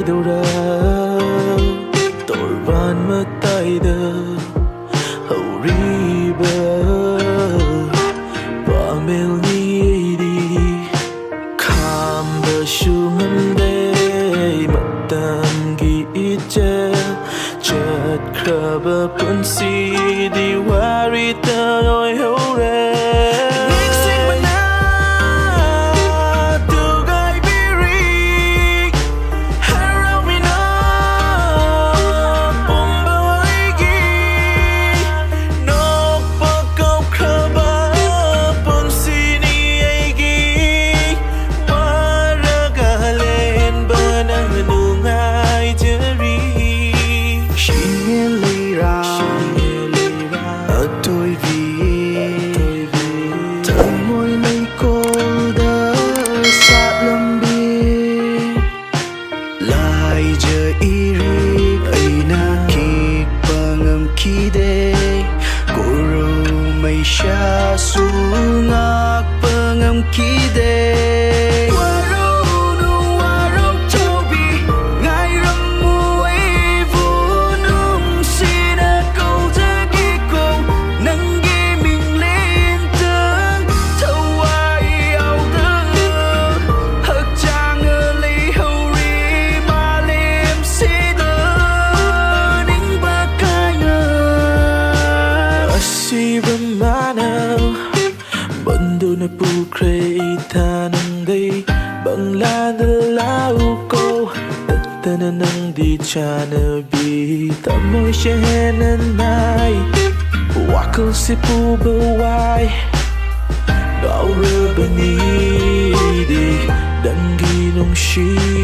đâu ra tội van mất tay đờ hậu ri bờ và mel ni đi kham bờ sung đê mặt tan ghi che chợt khờ bờ pun si đi wari ta oi hậu re Sha sungak pengam kide na pu kray ta nang gay bang la na lao ko ta na nang di cha na bi ta mo she na nai wa ko si pu ba wai gao re ba ni di dang gi nong shi